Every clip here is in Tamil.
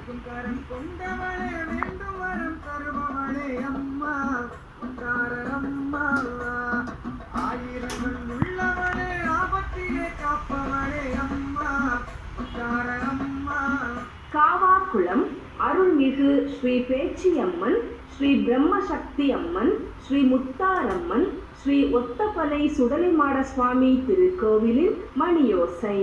காக்கும் கரம் கொண்டவளே வேண்டும் வரம் தருபவளே அம்மா உத்தார அம்மா ஆயிரங்கள் உள்ளவளே ஆபத்திலே காப்பவளே அம்மா உத்தார அம்மா. காவாக்குளம் அருள்மிகு ஸ்ரீ பேச்சியம்மன், ஸ்ரீ பிரம்மசக்தி அம்மன், ஸ்ரீ முத்தாரம்மன், ஸ்ரீ ஒத்தப்பலை சுடலைமாட சுவாமி திருக்கோவிலில் மணியோசை.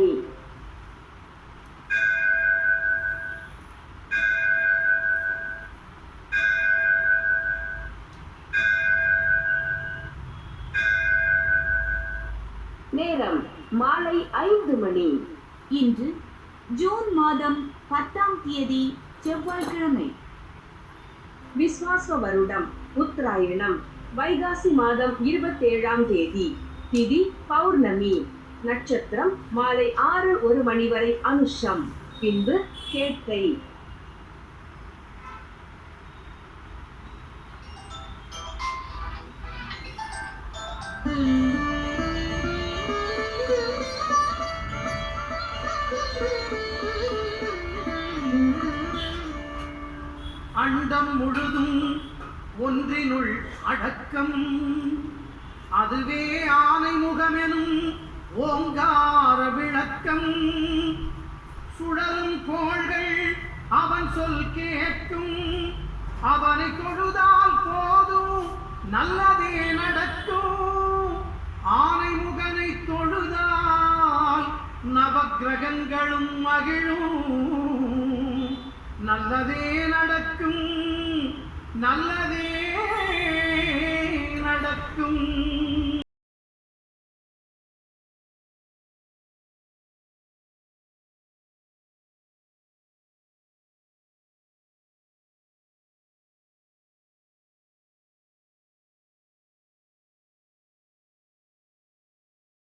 நேரம் மாலை 5 மணி. இன்று ஜூன் மாதம் 10ஆம் தேதி செவ்வாய்க்கிழமை. விஸ்வாச வருடம் உத்தராயணம் வைகாசி மாதம் 27ஆம் தேதி. திதி பௌர்ணமி. நட்சத்திரம் மாலை 6:01 மணி வரை அனுஷம், பின்பு கேட்டை. அண்டம் முழுதும் ஒன்றினுள் அடக்கம், அதுவே ஆனை முகமெனும் ஓங்கார விளக்கம். சுழலும் கோள்கள் அவன் சொல் கேட்கும், அவனை தொழுதால் போதும் நல்லதே நடக்கும். ஆனை முகனை தொழுதால் நவக்கிரகங்களும் மகிழும், நல்லதே நடக்கும், நல்லதே நடக்கும்.